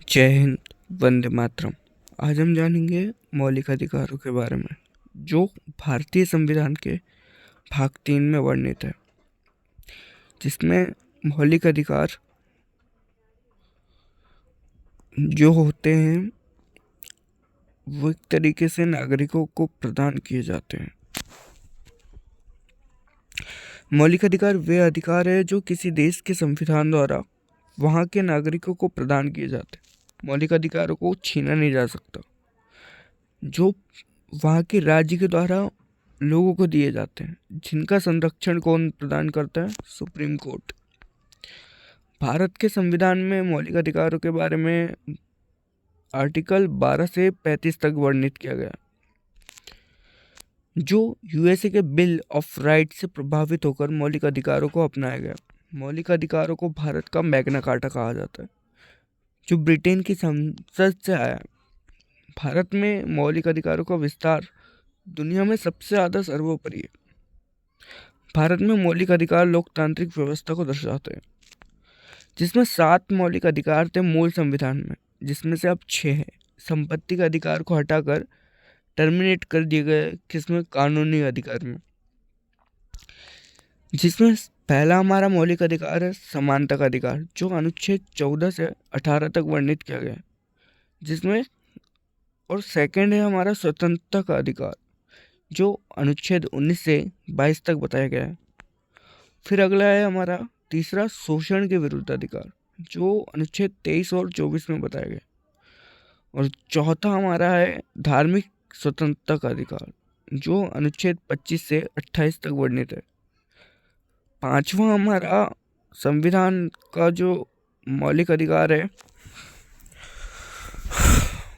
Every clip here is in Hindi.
जय हिंद, वंदे मातरम। आज हम जानेंगे मौलिक अधिकारों के बारे में, जो भारतीय संविधान के भाग 3 में वर्णित है, जिसमें मौलिक अधिकार जो होते हैं वो एक तरीके से नागरिकों को प्रदान किए जाते हैं। मौलिक अधिकार वे अधिकार है जो किसी देश के संविधान द्वारा वहाँ के नागरिकों को प्रदान किए जाते हैं। मौलिक अधिकारों को छीना नहीं जा सकता, जो वहाँ के राज्य के द्वारा लोगों को दिए जाते हैं, जिनका संरक्षण कौन प्रदान करता है? Supreme court. भारत के संविधान में मौलिक अधिकारों के बारे में आर्टिकल 12 से 35 तक वर्णित किया गया, जो यूएसए के बिल ऑफ राइट्स से प्रभावित होकर मौलिक अधिकारों को अपनाया गया। मौलिक अधिकारों को भारत का मैग्ना कार्टा कहा जाता है, जो ब्रिटेन की संसद से आया। भारत में मौलिक अधिकारों का विस्तार दुनिया में सबसे ज़्यादा सर्वोपरि है। भारत में मौलिक अधिकार लोकतांत्रिक व्यवस्था को दर्शाते हैं, जिसमें 7 मौलिक अधिकार थे मूल संविधान में, जिसमें से अब 6 हैं। संपत्ति के अधिकार को हटाकर टर्मिनेट कर दिए गए किसमें? कानूनी अधिकार में, जिसमें पहला हमारा मौलिक अधिकार है समानता का अधिकार, जो अनुच्छेद 14 से 18 तक वर्णित किया गया है, जिसमें और सेकंड है हमारा स्वतंत्रता का अधिकार, जो अनुच्छेद 19 से 22 तक बताया गया है। फिर अगला है हमारा तीसरा शोषण के विरुद्ध अधिकार, जो अनुच्छेद 23 और 24 में बताया गया। और चौथा हमारा है धार्मिक स्वतंत्रता का अधिकार, जो अनुच्छेद 25 से 28 तक वर्णित है। पांचवा हमारा संविधान का जो मौलिक अधिकार है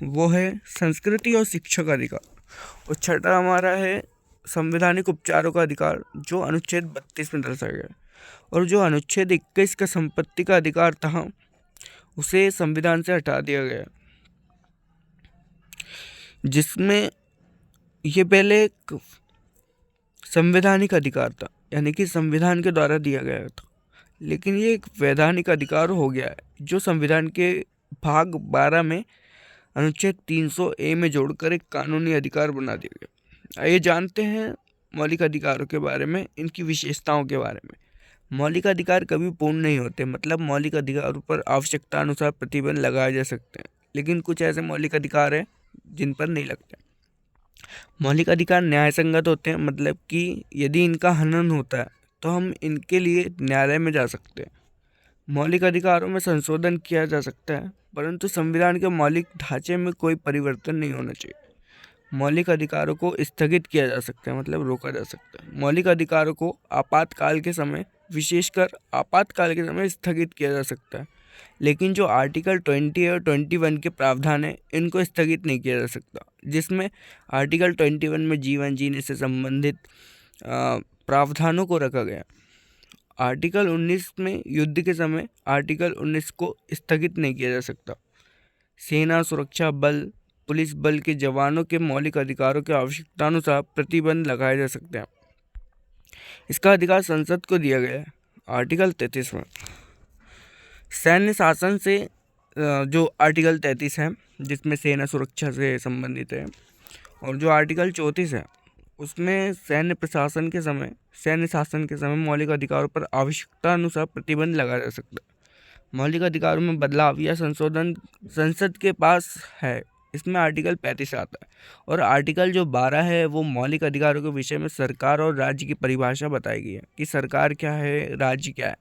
वो है संस्कृति और शिक्षा का अधिकार। और छठा हमारा है संवैधानिक उपचारों का अधिकार, जो अनुच्छेद 32 में दर्शाया गया है। और जो अनुच्छेद 21 का संपत्ति का अधिकार था, उसे संविधान से हटा दिया गया, जिसमें ये पहले एक संवैधानिक अधिकार था, यानी कि संविधान के द्वारा दिया गया था, लेकिन ये एक वैधानिक अधिकार हो गया है, जो संविधान के भाग 12 में अनुच्छेद 300A में जोड़कर एक कानूनी अधिकार बना दिया गया। आइए जानते हैं मौलिक अधिकारों के बारे में, इनकी विशेषताओं के बारे में। मौलिक अधिकार कभी पूर्ण नहीं होते, मतलब मौलिक अधिकारों पर आवश्यकता अनुसार प्रतिबंध लगाए जा सकते हैं, लेकिन कुछ ऐसे मौलिक अधिकार हैं जिन पर नहीं लगते। मौलिक अधिकार न्याय संगत होते हैं, मतलब कि यदि इनका हनन होता है तो हम इनके लिए न्यायालय में जा सकते हैं। मौलिक अधिकारों में संशोधन किया जा सकता है, परंतु संविधान के मौलिक ढांचे में कोई परिवर्तन नहीं होना चाहिए। मौलिक अधिकारों को स्थगित किया जा सकता है, मतलब रोका जा सकता है। मौलिक अधिकारों को आपातकाल के समय, विशेषकर आपातकाल के समय स्थगित किया जा सकता है, लेकिन जो आर्टिकल 20 और 21 के प्रावधान है, इनको स्थगित नहीं किया जा सकता, जिसमें आर्टिकल 21 में जीवन जीने से संबंधित प्रावधानों को रखा गया। आर्टिकल 19 में युद्ध के समय आर्टिकल 19 को स्थगित नहीं किया जा सकता। सेना, सुरक्षा बल, पुलिस बल के जवानों के मौलिक अधिकारों की आवश्यकता अनुसार प्रतिबंध लगाए जा सकते हैं। इसका अधिकार संसद को दिया गया है आर्टिकल 33 में। सैन्य शासन से जो आर्टिकल 33 है, जिसमें सेना सुरक्षा से संबंधित है, और जो आर्टिकल 34 है, उसमें सैन्य शासन के समय मौलिक अधिकारों पर आवश्यकता अनुसार प्रतिबंध लगाया जा सकता है। मौलिक अधिकारों में बदलाव या संशोधन संसद के पास है, इसमें आर्टिकल 35 आता है। और आर्टिकल जो 12 है वो मौलिक अधिकारों के विषय में सरकार और राज्य की परिभाषा बताई गई है कि सरकार क्या है, राज्य क्या है।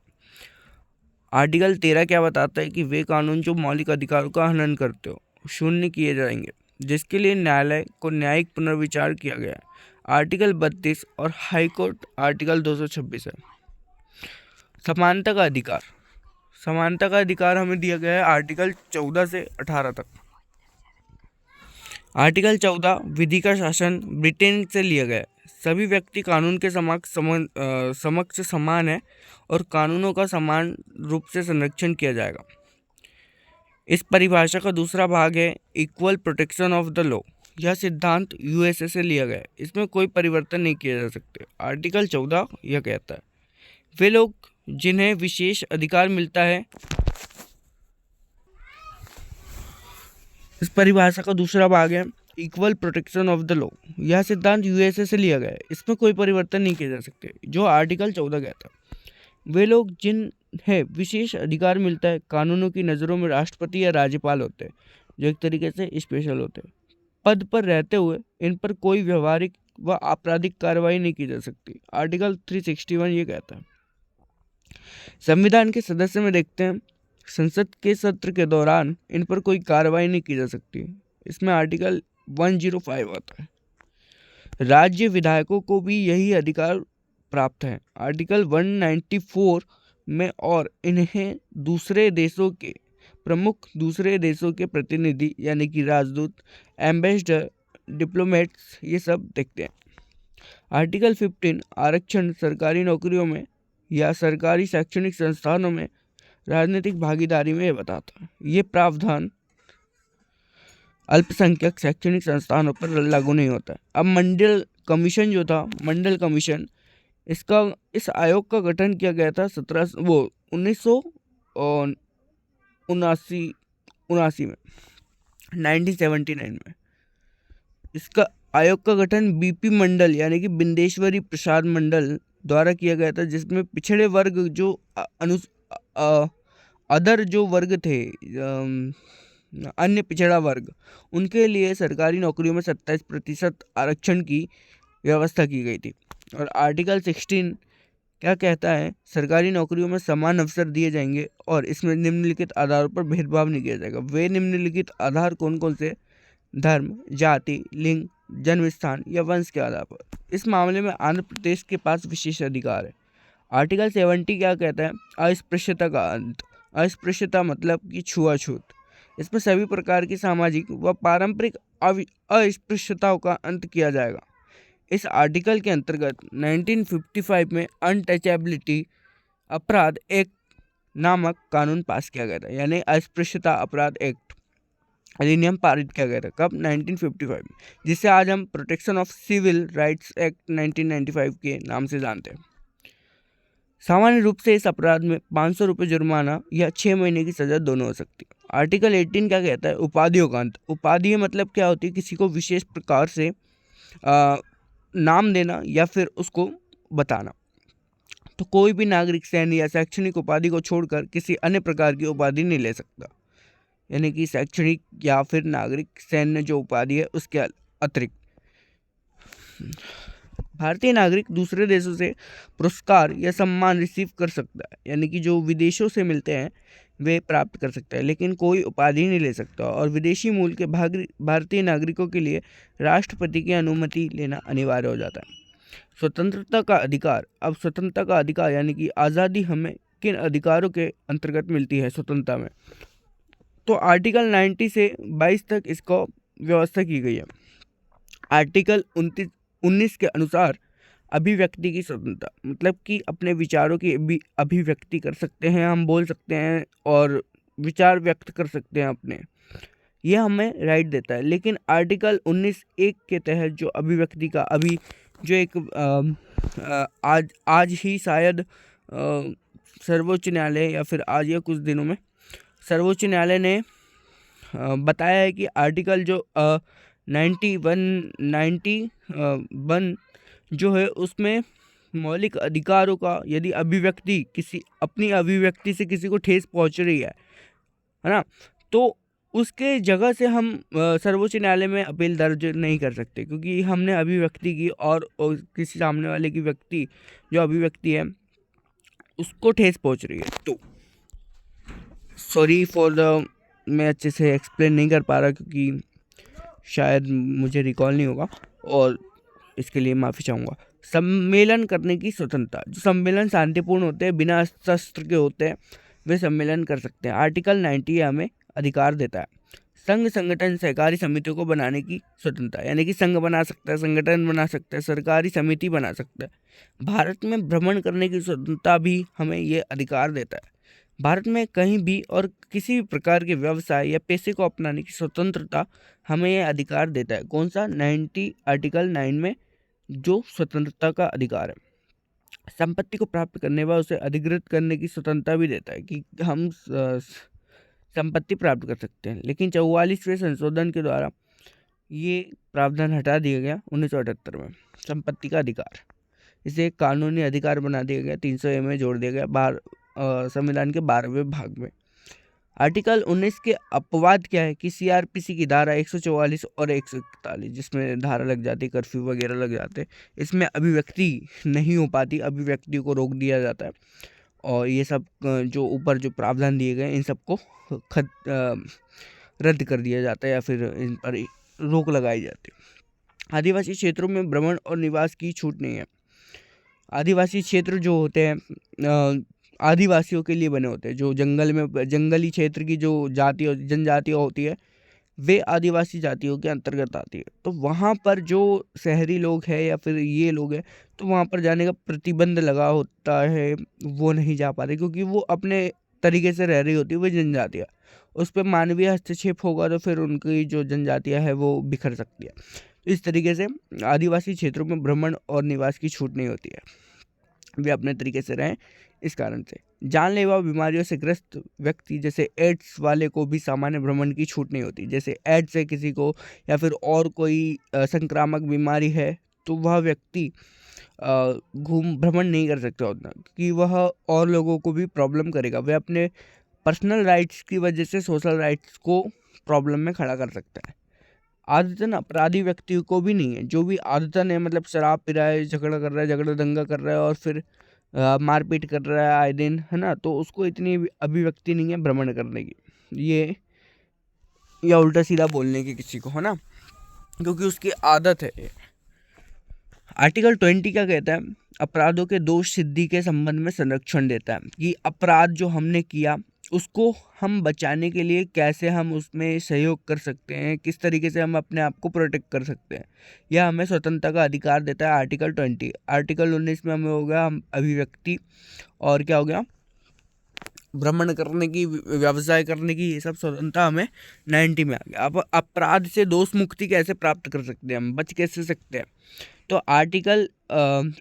आर्टिकल 13 क्या बताता है कि वे कानून जो मौलिक अधिकारों का हनन करते हो शून्य किए जाएंगे, जिसके लिए न्यायालय को न्यायिक पुनर्विचार किया गया है। आर्टिकल 32 और हाई कोर्ट आर्टिकल 226 है। समानता का अधिकार, समानता का अधिकार हमें दिया गया है आर्टिकल 14 से 18 तक। आर्टिकल 14 विधि का शासन ब्रिटेन से लिया गया है। सभी व्यक्ति कानून के समक्ष समान है और कानूनों का समान रूप से संरक्षण किया जाएगा। इस परिभाषा का दूसरा भाग है equal protection of the law. यह सिद्धांत यूएसए से लिया गया है, इसमें कोई परिवर्तन नहीं किए जा सकते। आर्टिकल 14 यह कहता है वे लोग जिन्हें विशेष अधिकार मिलता है इस परिभाषा का दूसरा भाग है equal protection of the law. यह सिद्धांत यूएसए से लिया गया है, इसमें कोई परिवर्तन नहीं किए जा सकते। जो आर्टिकल 14 कहता है, वे लोग जिन्हें विशेष अधिकार मिलता है कानूनों की नज़रों में राष्ट्रपति या राज्यपाल होते हैं, जो एक तरीके से स्पेशल होते हैं। पद पर रहते हुए इन पर कोई व्यवहारिक व आपराधिक कार्रवाई नहीं की जा सकती। आर्टिकल 361 ये कहता है। संविधान के सदस्य में देखते हैं, संसद के सत्र के दौरान इन पर कोई कार्रवाई नहीं की जा सकती। इसमें आर्टिकल 105 आता है। राज्य विधायकों को भी यही अधिकार प्राप्त है। आर्टिकल 194 में और इन्हें दूसरे देशों के प्रमुख, दूसरे देशों के प्रतिनिधि यानी कि राजदूत, एम्बेसडर, डिप्लोमेट्स, ये सब देखते हैं। आर्टिकल 15 आरक्षण सरकारी नौकरियों में या सरकारी शैक्षणिक संस्थानों में राजनीतिक भागीदारी में बताता है। ये प्रावधान अल्पसंख्यक शैक्षणिक संस्थानों पर लागू नहीं होता है। अब मंडल कमीशन जो था, मंडल कमीशन, इस आयोग का गठन किया गया था 1979 में, 1979 में। इसका आयोग का गठन बीपी मंडल यानी कि बिंदेश्वरी प्रसाद मंडल द्वारा किया गया था, जिसमें पिछड़े वर्ग जो अदर जो वर्ग थे, अन्य पिछड़ा वर्ग, उनके लिए सरकारी नौकरियों में 27% आरक्षण की व्यवस्था की गई थी। और आर्टिकल 16 क्या कहता है, सरकारी नौकरियों में समान अवसर दिए जाएंगे और इसमें निम्नलिखित आधारों पर भेदभाव नहीं किया जाएगा। वे निम्नलिखित आधार कौन कौन से? धर्म, जाति, लिंग, जन्म स्थान या वंश के आधार पर। इस मामले में आंध्र प्रदेश के पास विशेष अधिकार है। आर्टिकल 70 क्या कहता है? अस्पृश्यता का अंत। अस्पृश्यता मतलब कि छुआछूत। इसमें सभी प्रकार की सामाजिक व पारंपरिक अस्पृश्यताओं का अंत किया जाएगा। इस आर्टिकल के अंतर्गत 1955 में अनटचेबिलिटी अपराध एक्ट नामक कानून पास किया गया था, यानी अस्पृश्यता अपराध एक्ट अधिनियम पारित किया गया था। कब? 1955 में, जिसे आज हम protection of civil rights act 1995 के नाम से जानते हैं। सामान्य रूप से इस अपराध में 500 रुपये जुर्माना या 6 महीने की सजा दोनों हो सकती है। आर्टिकल 18 क्या कहता है? उपाधियों का अंत। उपाधि मतलब क्या होती है? किसी को विशेष प्रकार से नाम देना या फिर उसको बताना। तो कोई भी नागरिक सैन्य या शैक्षणिक उपाधि को छोड़कर किसी अन्य प्रकार की उपाधि नहीं ले सकता, यानी कि शैक्षणिक या फिर नागरिक सैन्य जो उपाधि है उसके अतिरिक्त। भारतीय नागरिक दूसरे देशों से पुरस्कार या सम्मान रिसीव कर सकता है, यानी कि जो विदेशों से मिलते हैं वे प्राप्त कर सकता है, लेकिन कोई उपाधि नहीं ले सकता। और विदेशी मूल के भारतीय नागरिकों के लिए राष्ट्रपति की अनुमति लेना अनिवार्य हो जाता है। स्वतंत्रता का अधिकार। अब स्वतंत्रता का अधिकार यानी कि आज़ादी हमें किन अधिकारों के अंतर्गत मिलती है स्वतंत्रता में? तो आर्टिकल 90 से 22 तक इसको व्यवस्था की गई है। आर्टिकल 19 के अनुसार अभिव्यक्ति की स्वतंत्रता, मतलब कि अपने विचारों की अभिव्यक्ति कर सकते हैं, हम बोल सकते हैं और विचार व्यक्त कर सकते हैं अपने, यह हमें राइट देता है। लेकिन आर्टिकल 19(1) के तहत जो अभिव्यक्ति का अभी जो एक आज ही शायद सर्वोच्च न्यायालय या फिर आज या कुछ दिनों में सर्वोच्च न्यायालय ने बताया है कि आर्टिकल जो 91 जो है उसमें मौलिक अधिकारों का यदि अभिव्यक्ति किसी अपनी अभिव्यक्ति से किसी को ठेस पहुंच रही है ना, तो उसके जगह से हम सर्वोच्च न्यायालय में अपील दर्ज नहीं कर सकते, क्योंकि हमने अभिव्यक्ति की और किसी सामने वाले की व्यक्ति जो अभिव्यक्ति है उसको ठेस पहुंच रही है। तो सॉरी फॉर द मैं अच्छे से एक्सप्लेन नहीं कर पा रहा क्योंकि शायद मुझे रिकॉल नहीं होगा और इसके लिए माफ़ी चाहूँगा। सम्मेलन करने की स्वतंत्रता। जो सम्मेलन शांतिपूर्ण होते हैं, बिना शस्त्र के होते हैं, वे सम्मेलन कर सकते हैं। आर्टिकल 90 हमें अधिकार देता है। संघ, संगठन, सहकारी समितियों को बनाने की स्वतंत्रता, यानी कि संघ बना सकता है, संगठन बना सकता है, सरकारी समिति बना सकता है। भारत में भ्रमण करने की स्वतंत्रता भी हमें ये अधिकार देता है। भारत में कहीं भी और किसी भी प्रकार के व्यवसाय या पेशे को अपनाने की स्वतंत्रता हमें यह अधिकार देता है। कौन सा? आर्टिकल 9 में जो स्वतंत्रता का अधिकार है। संपत्ति को प्राप्त करने व उसे अधिकृत करने की स्वतंत्रता भी देता है कि हम संपत्ति प्राप्त कर सकते हैं। लेकिन 44वें संशोधन के द्वारा ये प्रावधान हटा दिया गया 1978 में, संपत्ति का अधिकार। इसे एक कानूनी अधिकार बना दिया गया, 300A में जोड़ दिया गया संविधान के 12वें भाग में। आर्टिकल 19 के अपवाद क्या है कि CRPC की धारा 144 और 141, जिसमें धारा लग जाती है, कर्फ्यू वगैरह लग जाते हैं, इसमें अभिव्यक्ति नहीं हो पाती, अभिव्यक्ति को रोक दिया जाता है। और ये सब जो ऊपर जो प्रावधान दिए गए इन सबको रद्द कर दिया जाता है या फिर इन पर रोक लगाई जाती है। आदिवासी क्षेत्रों में भ्रमण और निवास की छूट नहीं है। आदिवासी क्षेत्र जो होते हैं आदिवासियों के लिए बने होते हैं, जो जंगली क्षेत्र की जो जनजातियाँ होती है वे आदिवासी जातियों के अंतर्गत आती है। तो वहाँ पर जो शहरी लोग हैं या फिर ये लोग हैं, तो वहाँ पर जाने का प्रतिबंध लगा होता है, वो नहीं जा पाते क्योंकि वो अपने तरीके से रह रही होती है वो जनजातियाँ। उस पर मानवीय हस्तक्षेप होगा तो फिर उनकी जो जनजातियाँ है वो बिखर सकती है। तो इस तरीके से आदिवासी क्षेत्रों में भ्रमण और निवास की छूट नहीं होती है, वे अपने तरीके से रहें। इस कारण से जानलेवा बीमारियों से ग्रस्त व्यक्ति जैसे एड्स वाले को भी सामान्य भ्रमण की छूट नहीं होती। जैसे एड्स है किसी को या फिर और कोई संक्रामक बीमारी है, तो वह व्यक्ति भ्रमण नहीं कर सकता उतना, कि वह और लोगों को भी प्रॉब्लम करेगा। वह अपने पर्सनल राइट्स की वजह से सोशल राइट्स को प्रॉब्लम में खड़ा कर सकता है। आदतन अपराधी व्यक्ति को भी नहीं है, जो भी आदतन है, मतलब शराब पी रहा है, झगड़ा कर रहा है, झगड़ा दंगा कर रहा है और फिर मारपीट कर रहा है आए दिन, है ना, तो उसको इतनी अभिव्यक्ति नहीं है भ्रमण करने की, ये या उल्टा सीधा बोलने की किसी को, है ना, क्योंकि उसकी आदत है ये। आर्टिकल 20 क्या कहता है? अपराधों के दोष सिद्धि के संबंध में संरक्षण देता है कि अपराध जो हमने किया उसको हम बचाने के लिए कैसे हम उसमें सहयोग कर सकते हैं, किस तरीके से हम अपने आप को प्रोटेक्ट कर सकते हैं, यह हमें स्वतंत्रता का अधिकार देता है आर्टिकल 20। आर्टिकल 19 में हमें हो गया हम अभिव्यक्ति, और क्या हो गया, भ्रमण करने की, व्यवसाय करने की, ये सब स्वतंत्रता हमें 90 में आ गया। अब अपराध से दोष मुक्ति कैसे प्राप्त कर सकते हैं, हम बच कैसे सकते हैं? तो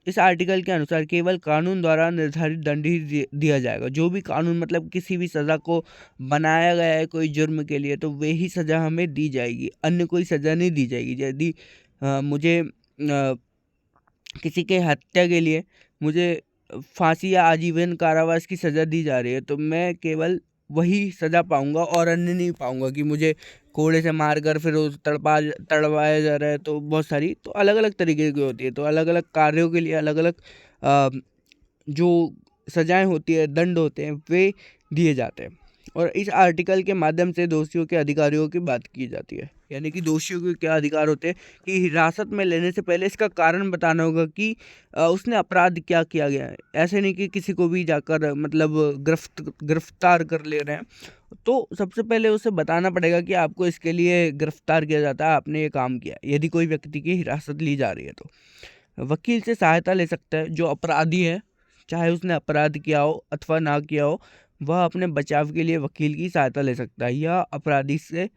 इस आर्टिकल के अनुसार केवल कानून द्वारा निर्धारित दंड ही दिया जाएगा। जो भी कानून, मतलब किसी भी सज़ा को बनाया गया है कोई जुर्म के लिए, तो वही ही सज़ा हमें दी जाएगी, अन्य कोई सज़ा नहीं दी जाएगी। यदि मुझे किसी के हत्या के लिए मुझे फांसी या आजीवन कारावास की सज़ा दी जा रही है, तो मैं केवल वही सज़ा पाऊंगा और अन्य नहीं पाऊंगा कि मुझे कोड़े से मारकर फिर उस तड़वाया जा रहा है। तो बहुत सारी, तो अलग अलग तरीके की होती है, तो अलग अलग कार्यों के लिए अलग अलग जो सजाएं होती है, दंड होते हैं, वे दिए जाते हैं। और इस आर्टिकल के माध्यम से दोषियों के अधिकारियों की बात की जाती है, यानी कि दोषियों के क्या अधिकार होते हैं कि हिरासत में लेने से पहले इसका कारण बताना होगा कि उसने अपराध क्या किया गया है। ऐसे नहीं कि किसी को भी जाकर मतलब गिरफ्तार कर ले रहे हैं, तो सबसे पहले उसे बताना पड़ेगा कि आपको इसके लिए गिरफ्तार किया जाता है, आपने ये काम किया। यदि कोई व्यक्ति की हिरासत ली जा रही है तो वकील से सहायता ले सकता है। जो अपराधी है, चाहे उसने अपराध किया हो अथवा ना किया हो, वह अपने बचाव के लिए वकील की सहायता ले सकता है। यह अपराधी से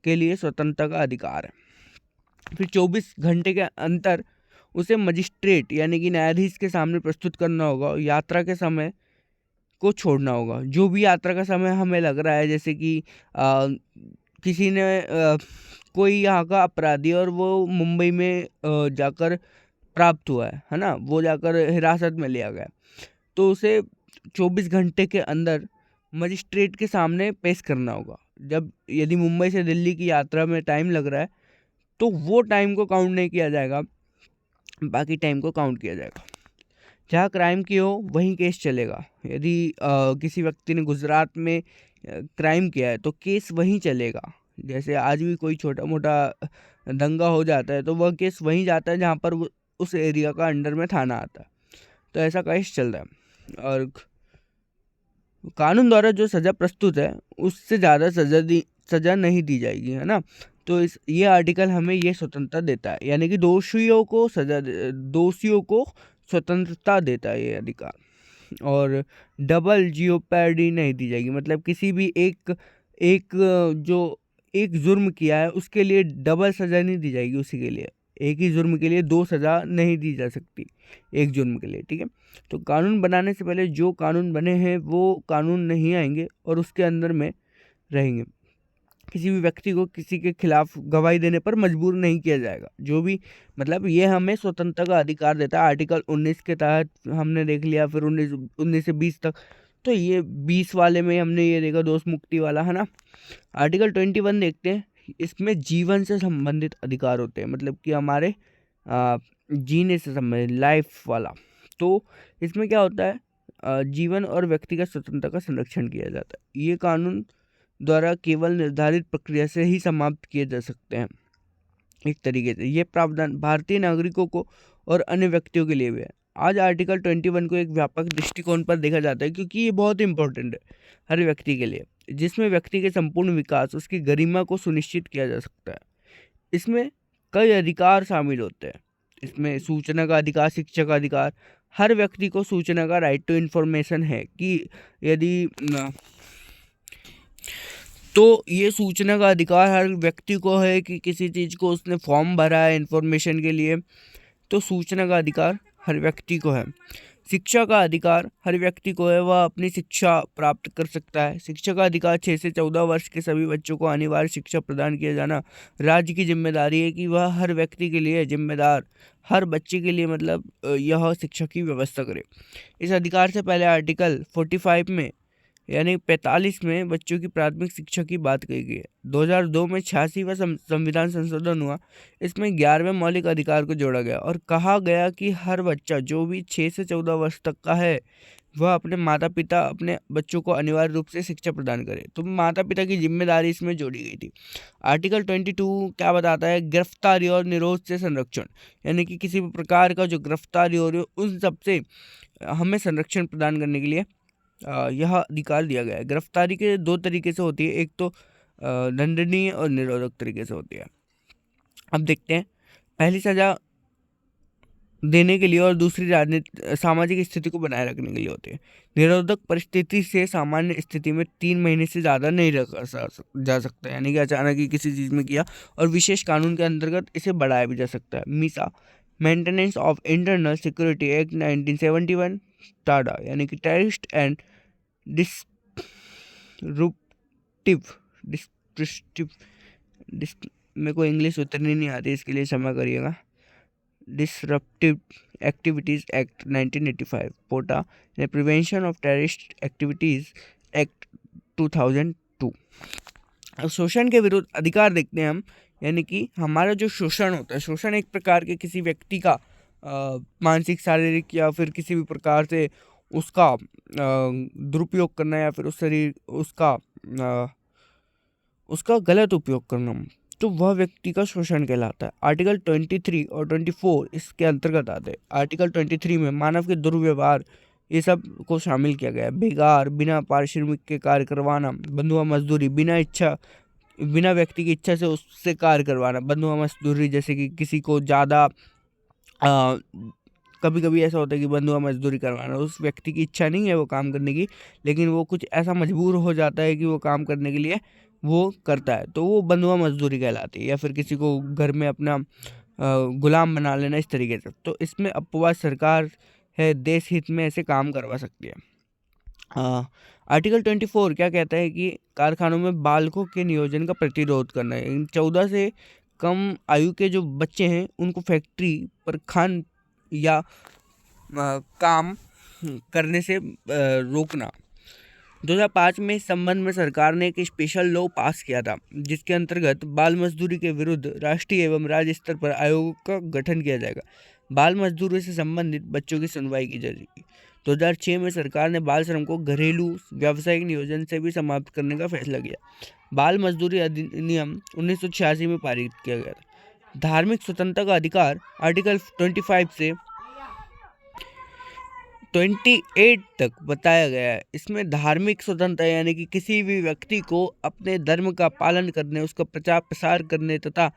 के लिए स्वतंत्रता का अधिकार है। फिर 24 घंटे के अंतर उसे मजिस्ट्रेट यानी कि न्यायाधीश के सामने प्रस्तुत करना होगा। यात्रा के समय को छोड़ना होगा। जो भी यात्रा का समय हमें लग रहा है, जैसे कि किसी ने कोई यहाँ का अपराधी और वो मुंबई में जाकर प्राप्त हुआ है ना, वो जाकर हिरासत में लिया गया, तो उसे 24 घंटे के अंदर मजिस्ट्रेट के सामने पेश करना होगा। जब यदि मुंबई से दिल्ली की यात्रा में टाइम लग रहा है, तो वो टाइम को काउंट नहीं किया जाएगा, बाकी टाइम को काउंट किया जाएगा। जहाँ क्राइम की हो वहीं केस चलेगा। यदि किसी व्यक्ति ने गुजरात में क्राइम किया है तो केस वहीं चलेगा। जैसे आज भी कोई छोटा मोटा दंगा हो जाता है तो वह केस वहीं जाता है जहाँ पर उस एरिया का अंडर में थाना आता है, तो ऐसा केस चल रहा है। और कानून द्वारा जो सज़ा प्रस्तुत है उससे ज़्यादा सज़ा नहीं दी जाएगी, है ना। तो ये आर्टिकल हमें ये स्वतंत्रता देता है, यानी कि दोषियों को स्वतंत्रता देता है ये अधिकार। और डबल जियोपैडी नहीं दी जाएगी, मतलब किसी भी एक जुर्म किया है उसके लिए डबल सज़ा नहीं दी जाएगी। उसी के लिए एक ही जुर्म के लिए 2 सज़ा नहीं दी जा सकती एक जुर्म के लिए, ठीक है। तो कानून बनाने से पहले जो कानून बने हैं वो कानून नहीं आएंगे और उसके अंदर में रहेंगे। किसी भी व्यक्ति को किसी के खिलाफ गवाही देने पर मजबूर नहीं किया जाएगा। जो भी मतलब ये हमें स्वतंत्रता का अधिकार देता है। आर्टिकल 19 के तहत हमने देख लिया, फिर 19 से 20 तक, तो ये 20 वाले में हमने ये देखा दोष मुक्ति वाला, है ना। आर्टिकल 21 देखते हैं, इसमें जीवन से संबंधित अधिकार होते हैं, मतलब कि हमारे जीने से संबंधित लाइफ वाला। तो इसमें क्या होता है, जीवन और व्यक्तिगत स्वतंत्रता का संरक्षण किया जाता है। ये कानून द्वारा केवल निर्धारित प्रक्रिया से ही समाप्त किए जा सकते हैं। एक तरीके से ये प्रावधान भारतीय नागरिकों को और अन्य व्यक्तियों के लिए भी है। आज आर्टिकल 21 को एक व्यापक दृष्टिकोण पर देखा जाता है, क्योंकि ये बहुत इंपॉर्टेंट है हर व्यक्ति के लिए, जिसमें व्यक्ति के संपूर्ण विकास, उसकी गरिमा को सुनिश्चित किया जा सकता है। इसमें कई अधिकार शामिल होते हैं। इसमें सूचना का अधिकार, शिक्षा का अधिकार, हर व्यक्ति को सूचना का राइट टू इन्फॉर्मेशन है कि यदि तो ये सूचना का अधिकार हर व्यक्ति को है कि किसी चीज़ को उसने फॉर्म भरा है इन्फॉर्मेशन के लिए, तो सूचना का अधिकार हर व्यक्ति को है। शिक्षा का अधिकार हर व्यक्ति को है, वह अपनी शिक्षा प्राप्त कर सकता है। शिक्षा का अधिकार 6 से 14 वर्ष के सभी बच्चों को अनिवार्य शिक्षा प्रदान किया जाना राज्य की जिम्मेदारी है कि वह हर व्यक्ति के लिए जिम्मेदार, हर बच्चे के लिए मतलब यह शिक्षा की व्यवस्था करे। इस अधिकार से पहले आर्टिकल 45 में यानी 45 में बच्चों की प्राथमिक शिक्षा की बात कही गई है। 2002 में 86वां संविधान संशोधन हुआ। इसमें 11वें मौलिक अधिकार को जोड़ा गया और कहा गया कि हर बच्चा जो भी 6 से 14 वर्ष तक का है वह अपने माता पिता अपने बच्चों को अनिवार्य रूप से शिक्षा प्रदान करे। तो माता पिता की जिम्मेदारी इसमें जोड़ी गई थी। आर्टिकल 22 क्या बताता है, गिरफ्तारी और निरोध से संरक्षण, यानी कि किसी भी प्रकार का जो गिरफ्तारी हो रही है उन सब से हमें संरक्षण प्रदान करने के लिए यह अधिकार दिया गया है। गिरफ्तारी के 2 तरीके से होती है, एक तो दंडनीय और निरोधक तरीके से होती है। अब देखते हैं, पहली सजा देने के लिए और दूसरी राजनीतिक सामाजिक स्थिति को बनाए रखने के लिए होती है। निरोधक परिस्थिति से सामान्य स्थिति में 3 महीने से ज़्यादा नहीं रखा जा सकता, यानी कि अचानक ही किसी चीज़ में किया, और विशेष कानून के अंतर्गत इसे बढ़ाया भी जा सकता है। Misa maintenance of internal security act 1971 Tada, यानी कि टेररिस्ट एंड मेरे को इंग्लिश उतरनी नहीं आती, इसके लिए क्षमा करिएगा। Disruptive activities act 1985 POTA, prevention of terrorist activities act 2002। अब शोषण के विरुद्ध अधिकार देखते हैं हम, यानी कि हमारा जो शोषण होता है, शोषण एक प्रकार के किसी व्यक्ति का मानसिक, शारीरिक या फिर किसी भी प्रकार से उसका दुरुपयोग करना या फिर उसका गलत उपयोग करना, तो वह व्यक्ति का शोषण कहलाता है। आर्टिकल 23 और 24 इसके अंतर्गत आते हैं। आर्टिकल 23 में मानव के दुर्व्यवहार ये सब को शामिल किया गया है। बेगार, बिना पारिश्रमिक के कार्य करवाना, बंधुआ मजदूरी, बिना व्यक्ति की इच्छा से उससे कार्य करवाना, बंधुआ मजदूरी, जैसे कि किसी को ज़्यादा कभी कभी ऐसा होता है कि बंधुआ मजदूरी करवाना, उस व्यक्ति की इच्छा नहीं है वो काम करने की, लेकिन वो कुछ ऐसा मजबूर हो जाता है कि वो काम करने के लिए वो करता है, तो वो बंधुआ मजदूरी कहलाती है। या फिर किसी को घर में अपना गुलाम बना लेना, इस तरीके से। तो इसमें अपवाद सरकार है देश हित में ऐसे काम करवा सकती है। आर्टिकल 24 क्या कहता है कि कारखानों में बालकों के नियोजन का प्रतिरोध करना है। 14 से कम आयु के जो बच्चे हैं उनको फैक्ट्री पर खान या काम करने से रोकना। 2005 में इस संबंध में सरकार ने एक स्पेशल लॉ पास किया था, जिसके अंतर्गत बाल मजदूरी के विरुद्ध राष्ट्रीय एवं राज्य स्तर पर आयोग का गठन किया जाएगा। बाल मजदूरी से संबंधित बच्चों की सुनवाई की जाएगी। 2006 में सरकार ने बाल श्रम को घरेलू व्यावसायिक नियोजन से भी समाप्त करने का फैसला किया। बाल मजदूरी अधिनियम 1986 में पारित किया गया था। धार्मिक स्वतंत्रता का अधिकार आर्टिकल 25 से 28 तक बताया गया है। इसमें धार्मिक स्वतंत्रता यानी कि किसी भी व्यक्ति को अपने धर्म का पालन करने, उसका प्रचार प्रसार करने तथा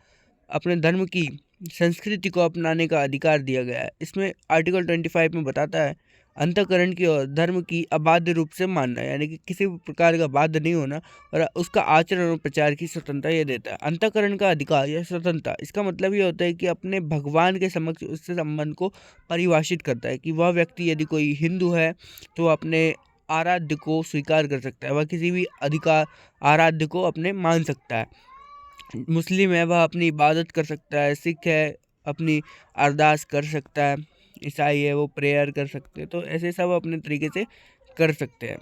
अपने धर्म की संस्कृति को अपनाने का अधिकार दिया गया है। इसमें आर्टिकल 25 में बताता है अंतःकरण की और धर्म की अबाध्य रूप से मानना, यानी कि किसी भी प्रकार का बाध्य नहीं होना, और उसका आचरण और प्रचार की स्वतंत्रता ये देता है। अंतःकरण का अधिकार या स्वतंत्रता, इसका मतलब ये होता है कि अपने भगवान के समक्ष उससे संबंध को परिभाषित करता है कि वह व्यक्ति, यदि कोई हिंदू है तो अपने आराध्य को स्वीकार कर सकता है, वह किसी भी अधिकार आराध्य को अपने मान सकता है। मुस्लिम है वह अपनी इबादत कर सकता है, सिख है अपनी अरदास कर सकता है, ईसाई है वो प्रेयर कर सकते हैं। तो ऐसे सब अपने तरीके से कर सकते हैं।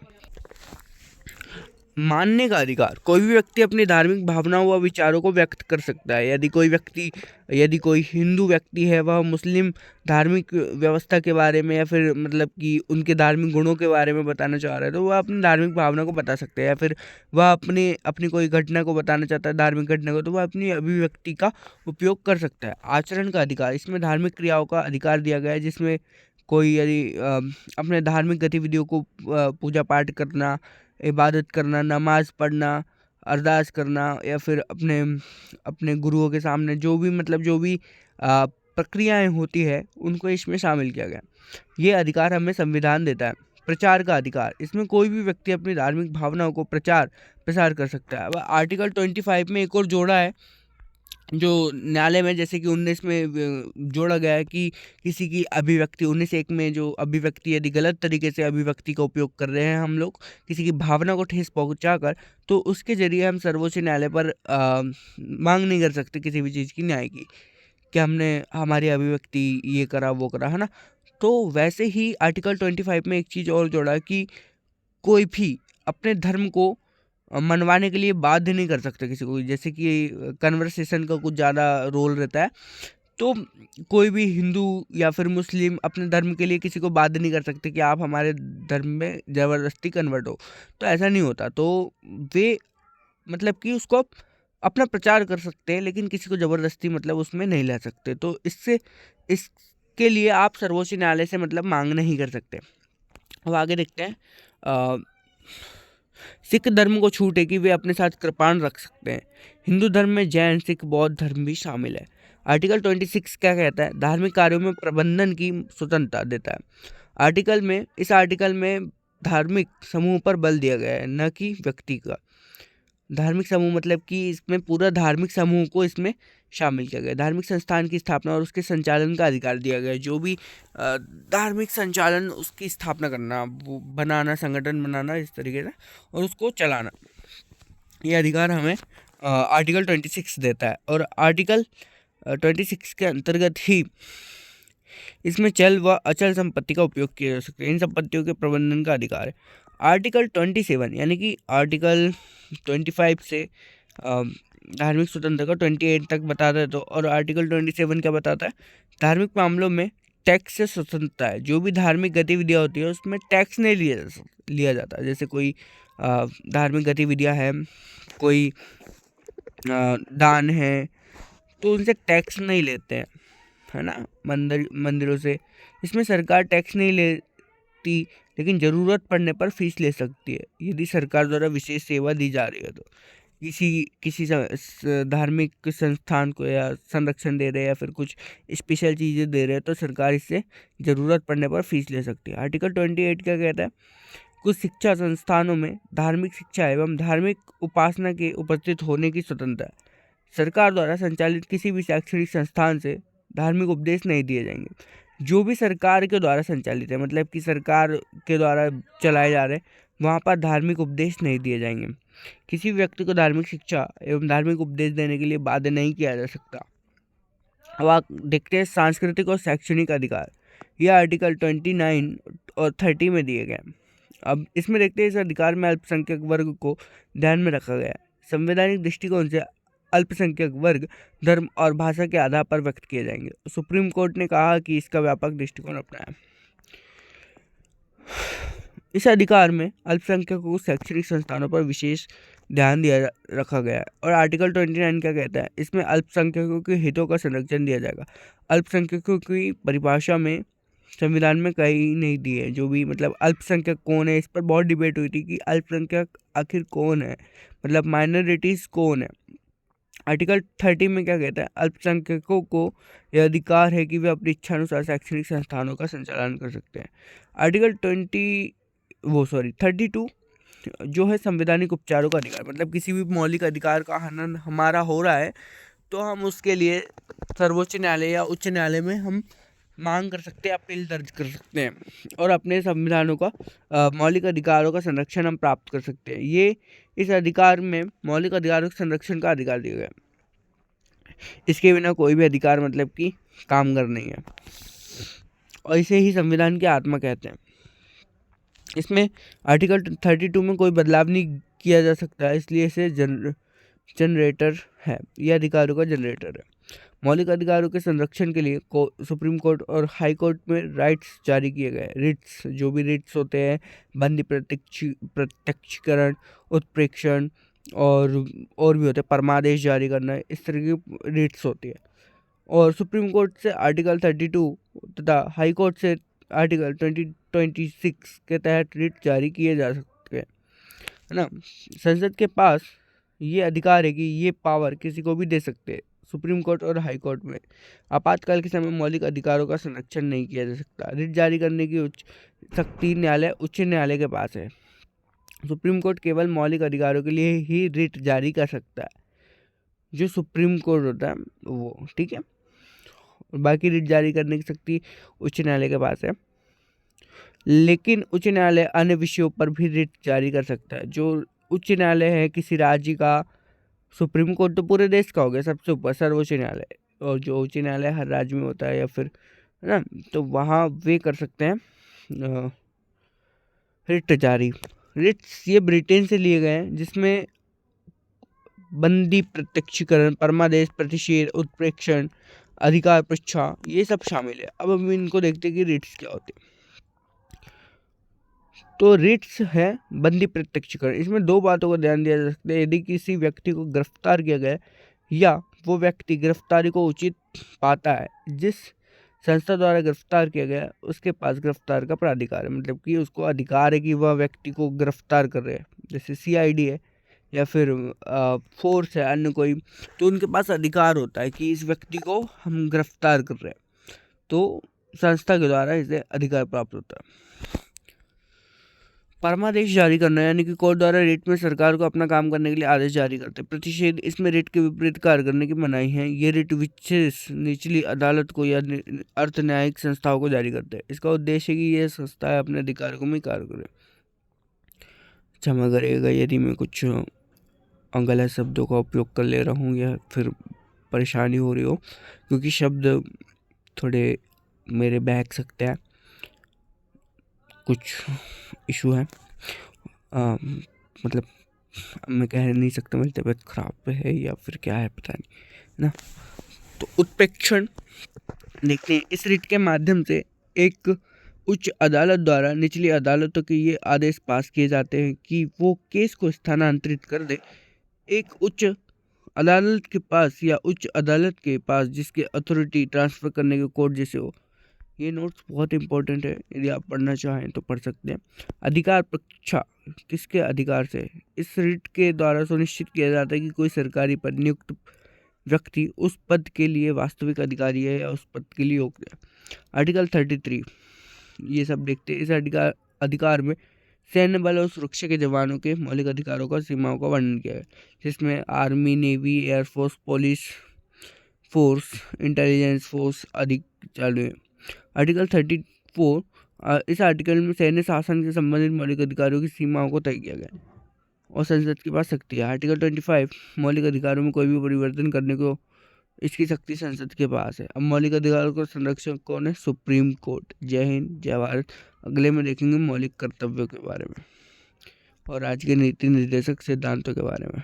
मानने का अधिकार, कोई भी व्यक्ति अपनी धार्मिक भावनाओं व विचारों को व्यक्त कर सकता है। यदि कोई हिंदू व्यक्ति है, वह मुस्लिम धार्मिक व्यवस्था के बारे में या फिर मतलब कि उनके धार्मिक गुणों के बारे में बताना चाह रहा है, तो वह अपनी धार्मिक भावना को बता सकते हैं। या फिर वह अपनी कोई घटना को बताना चाहता है, धार्मिक घटना को, तो वह अपनी अभिव्यक्ति का उपयोग कर सकता है। आचरण का अधिकार, इसमें धार्मिक क्रियाओं का अधिकार दिया गया है, जिसमें कोई यदि अपने धार्मिक गतिविधियों को पूजा पाठ करना, इबादत करना, नमाज पढ़ना, अरदास करना, या फिर अपने गुरुओं के सामने जो भी प्रक्रियाएं होती है उनको इसमें शामिल किया गया। ये अधिकार हमें संविधान देता है। प्रचार का अधिकार, इसमें कोई भी व्यक्ति अपनी धार्मिक भावनाओं को प्रसार कर सकता है। अब आर्टिकल 25 में एक और जोड़ा है जो न्यायालय में, जैसे कि 19 में जोड़ा गया है कि किसी की अभिव्यक्ति, 19(1) में जो अभिव्यक्ति यदि गलत तरीके से अभिव्यक्ति का उपयोग कर रहे हैं हम लोग किसी की भावना को ठेस पहुंचाकर, तो उसके जरिए हम सर्वोच्च न्यायालय पर मांग नहीं कर सकते किसी भी चीज़ की न्याय की, कि हमने हमारी अभिव्यक्ति ये करा वो करा, है ना। तो वैसे ही आर्टिकल 25 में एक चीज़ और जोड़ा कि कोई भी अपने धर्म को मनवाने के लिए बाध्य नहीं कर सकते किसी को। जैसे कि कन्वर्सेशन का कुछ ज़्यादा रोल रहता है, तो कोई भी हिंदू या फिर मुस्लिम अपने धर्म के लिए किसी को बाध्य नहीं कर सकते कि आप हमारे धर्म में ज़बरदस्ती कन्वर्ट हो। तो ऐसा नहीं होता। तो वे मतलब कि उसको अपना प्रचार कर सकते हैं, लेकिन किसी को ज़बरदस्ती मतलब उसमें नहीं ला सकते। तो इसके लिए आप सर्वोच्च न्यायालय से मतलब मांग नहीं कर सकते। अब आगे देखते हैं। सिख धर्म को छूट है कि वे अपने साथ कृपाण रख सकते हैं। हिंदू धर्म में जैन, सिख, बौद्ध धर्म भी शामिल है। आर्टिकल 26 क्या कहता है? धार्मिक कार्यों में प्रबंधन की स्वतंत्रता देता है। इस आर्टिकल में धार्मिक समूह पर बल दिया गया है, न कि व्यक्ति का। धार्मिक समूह मतलब कि इसमें पूरा धार्मिक समूह को इसमें शामिल किया गया। धार्मिक संस्थान की स्थापना और उसके संचालन का अधिकार दिया गया है। जो भी धार्मिक संचालन, उसकी स्थापना करना, वो बनाना, संगठन बनाना इस तरीके से, और उसको चलाना, ये अधिकार हमें आर्टिकल 26 देता है। और आर्टिकल 26 के अंतर्गत ही इसमें चल व अचल संपत्ति का उपयोग किया जा सकता है। इन संपत्तियों के प्रबंधन का अधिकार है। आर्टिकल 27 यानी कि आर्टिकल 25 से धार्मिक स्वतंत्रता का 28 तक बताता है। तो और आर्टिकल 27 क्या बताता है? धार्मिक मामलों में टैक्स से स्वतंत्रता है। जो भी धार्मिक गतिविधियाँ होती है उसमें टैक्स नहीं लिया जाता। जैसे कोई धार्मिक गतिविधियाँ हैं, कोई दान है, तो उनसे टैक्स नहीं लेते हैं, है ना। मंदिरों से इसमें सरकार टैक्स नहीं लेती, लेकिन ज़रूरत पड़ने पर फीस ले सकती है यदि सरकार द्वारा विशेष सेवा दी जा रही है। तो किसी धार्मिक संस्थान को या संरक्षण दे रहे हैं या फिर कुछ स्पेशल चीज़ें दे रहे हैं, तो सरकार इससे ज़रूरत पड़ने पर फीस ले सकती है। आर्टिकल 28 क्या कहता है? कुछ शिक्षा संस्थानों में धार्मिक शिक्षा एवं धार्मिक उपासना के उपस्थित होने की स्वतंत्रता है। सरकार द्वारा संचालित किसी भी शैक्षणिक संस्थान से धार्मिक उपदेश नहीं दिए जाएंगे। जो भी सरकार के द्वारा संचालित है, मतलब कि सरकार के द्वारा चलाए जा रहे हैं, वहाँ पर धार्मिक उपदेश नहीं दिए जाएंगे। किसी व्यक्ति को धार्मिक शिक्षा एवं धार्मिक उपदेश देने के लिए बाध्य नहीं किया जा सकता। अब आप देखते हैं सांस्कृतिक और शैक्षणिक अधिकार। यह आर्टिकल 29 और 30 में दिए गए। अब इसमें देखते हैं इस अधिकार में अल्पसंख्यक वर्ग को ध्यान में रखा गया है। संवैधानिक दृष्टिकोण से अल्पसंख्यक वर्ग धर्म और भाषा के आधार पर व्यक्त किए जाएंगे। सुप्रीम कोर्ट ने कहा कि इसका व्यापक दृष्टिकोण अपनाया। इस अधिकार में अल्पसंख्यकों को शैक्षणिक संस्थानों पर विशेष ध्यान रखा गया है। और आर्टिकल 29 क्या कहता है? इसमें अल्पसंख्यकों के हितों का संरक्षण दिया जाएगा। अल्पसंख्यकों की परिभाषा में संविधान में कहीं नहीं दी है। जो भी मतलब अल्पसंख्यक कौन है, इस पर बहुत डिबेट हुई थी कि अल्पसंख्यक आखिर कौन है, मतलब माइनॉरिटीज़ कौन है। आर्टिकल 30 में क्या कहता है? अल्पसंख्यकों को यह अधिकार है कि वे अपनी इच्छा अनुसार शैक्षणिक संस्थानों का संचालन कर सकते हैं। आर्टिकल 32 जो है संवैधानिक उपचारों का अधिकार, मतलब किसी भी मौलिक अधिकार का हनन हमारा हो रहा है, तो हम उसके लिए सर्वोच्च न्यायालय या उच्च न्यायालय में हम मांग कर सकते हैं, अपील दर्ज कर सकते हैं और अपने संविधानों का मौलिक अधिकारों का संरक्षण हम प्राप्त कर सकते हैं। ये इस अधिकार में मौलिक अधिकारों के संरक्षण का अधिकार दिया गया है। इसके बिना कोई भी अधिकार मतलब कि कामगार नहीं है और इसे ही संविधान की आत्मा कहते हैं। इसमें आर्टिकल 32 में कोई बदलाव नहीं किया जा सकता, इसलिए इसे जनरेटर है, यह अधिकारों का जनरेटर है। मौलिक अधिकारों के संरक्षण के लिए सुप्रीम कोर्ट और हाई कोर्ट में राइट्स जारी किए गए। रिट्स, जो भी रिट्स होते हैं, बंदी प्रत्यक्षीकरण, उत्प्रेक्षण और भी होते हैं, परमादेश जारी करना, इस तरह की रिट्स होती है। और सुप्रीम कोर्ट से आर्टिकल 32 तथा हाई कोर्ट से आर्टिकल 2026 के तहत रिट जारी किए जा सकते हैं, है ना। संसद के पास ये अधिकार है कि ये पावर किसी को भी दे सकते हैं। सुप्रीम कोर्ट और हाई कोर्ट में आपातकाल के समय मौलिक अधिकारों का संरक्षण नहीं किया जा सकता। रिट जारी करने की शक्ति उच्च न्यायालय के पास है। सुप्रीम कोर्ट केवल मौलिक अधिकारों के लिए ही रिट जारी कर सकता है, जो सुप्रीम कोर्ट होता है वो, ठीक है। बाकी रिट जारी करने की शक्ति उच्च न्यायालय के पास है, लेकिन उच्च न्यायालय अन्य विषयों पर भी रिट जारी कर सकता है। जो उच्च न्यायालय है किसी राज्य का, सुप्रीम कोर्ट तो पूरे देश का हो गया, सबसे ऊपर सर्वोच्च न्यायालय, और जो उच्च न्यायालय हर राज्य में होता है या फिर, है ना, तो वहाँ वे कर सकते हैं रिट जारी। रिट्स ये ब्रिटेन से लिए गए हैं, जिसमें बंदी प्रत्यक्षीकरण, परमादेश, प्रतिषेध, उत्प्रेक्षण, अधिकार परीक्षा, ये सब शामिल है। अब हम इनको देखते हैं कि रिट्स क्या होते हैं। तो रिट्स है बंदी प्रत्यक्षीकरण। इसमें दो बातों को ध्यान दिया जा सकता है। यदि किसी व्यक्ति को गिरफ्तार किया गया या वो व्यक्ति गिरफ्तारी को उचित पाता है, जिस संस्था द्वारा गिरफ्तार किया गया उसके पास गिरफ्तार का प्राधिकार है, मतलब कि उसको अधिकार है कि वह व्यक्ति को गिरफ्तार कर रहे हैं। जैसे CID है या फिर फोर्स है अन्य कोई, तो उनके पास अधिकार होता है कि इस व्यक्ति को हम गिरफ्तार कर रहे हैं, तो संस्था के द्वारा इसे अधिकार प्राप्त होता है। परमादेश जारी करना, यानी कि कोर्ट द्वारा रिट में सरकार को अपना काम करने के लिए आदेश जारी करते हैं। प्रतिषेध, इसमें रिट के विपरीत कार्य करने की मनाही है। ये रिट विशेष निचली अदालत को या अर्थ न्यायिक संस्थाओं को जारी करते हैं। इसका उद्देश्य है कि यह संस्थाएं अपने अधिकारों में कार्य करें। क्षमा करिएगा यदि मैं कुछ गलत शब्दों का उपयोग कर ले रहा हूँ या फिर परेशानी हो रही हो, क्योंकि शब्द थोड़े मेरे बहक सकते हैं, कुछ इशू है। मतलब मैं कह नहीं सकता मेरी तबीयत खराब है या फिर क्या है, पता नहीं, है ना। तो उत्प्रेक्षण देखते हैं। इस रिट के माध्यम से एक उच्च अदालत द्वारा निचली अदालतों के ये आदेश पास किए जाते हैं कि वो केस को स्थानांतरित कर दे एक उच्च अदालत के पास या उच्च अदालत के पास जिसके अथॉरिटी ट्रांसफ़र करने के कोर्ट जैसे हो। ये नोट्स बहुत इंपॉर्टेंट है, यदि आप पढ़ना चाहें तो पढ़ सकते हैं। अधिकार परीक्षा, किसके अधिकार से? इस रिट के द्वारा सुनिश्चित किया जाता है कि कोई सरकारी पद नियुक्त व्यक्ति उस पद के लिए वास्तविक अधिकारी है या उस पद के लिए योग्य है। आर्टिकल 33 ये सब देखते हैं। इस अधिकार में सैन्य बल और सुरक्षा के जवानों के मौलिक अधिकारों का सीमाओं का वर्णन किया है, जिसमें army, navy, air force, police force, intelligence force आदि चालू है। आर्टिकल 34 इस आर्टिकल में सैन्य शासन से संबंधित मौलिक अधिकारों की सीमाओं को तय किया गया है और संसद के पास शक्ति है। आर्टिकल 25 मौलिक अधिकारों में कोई भी परिवर्तन करने को इसकी शक्ति संसद के पास है। अब मौलिक अधिकारों का संरक्षक कौन है? Supreme court. जय हिंद, जय भारत। अगले में देखेंगे मौलिक कर्तव्यों के बारे में और आज के नीति निर्देशक सिद्धांतों के बारे में।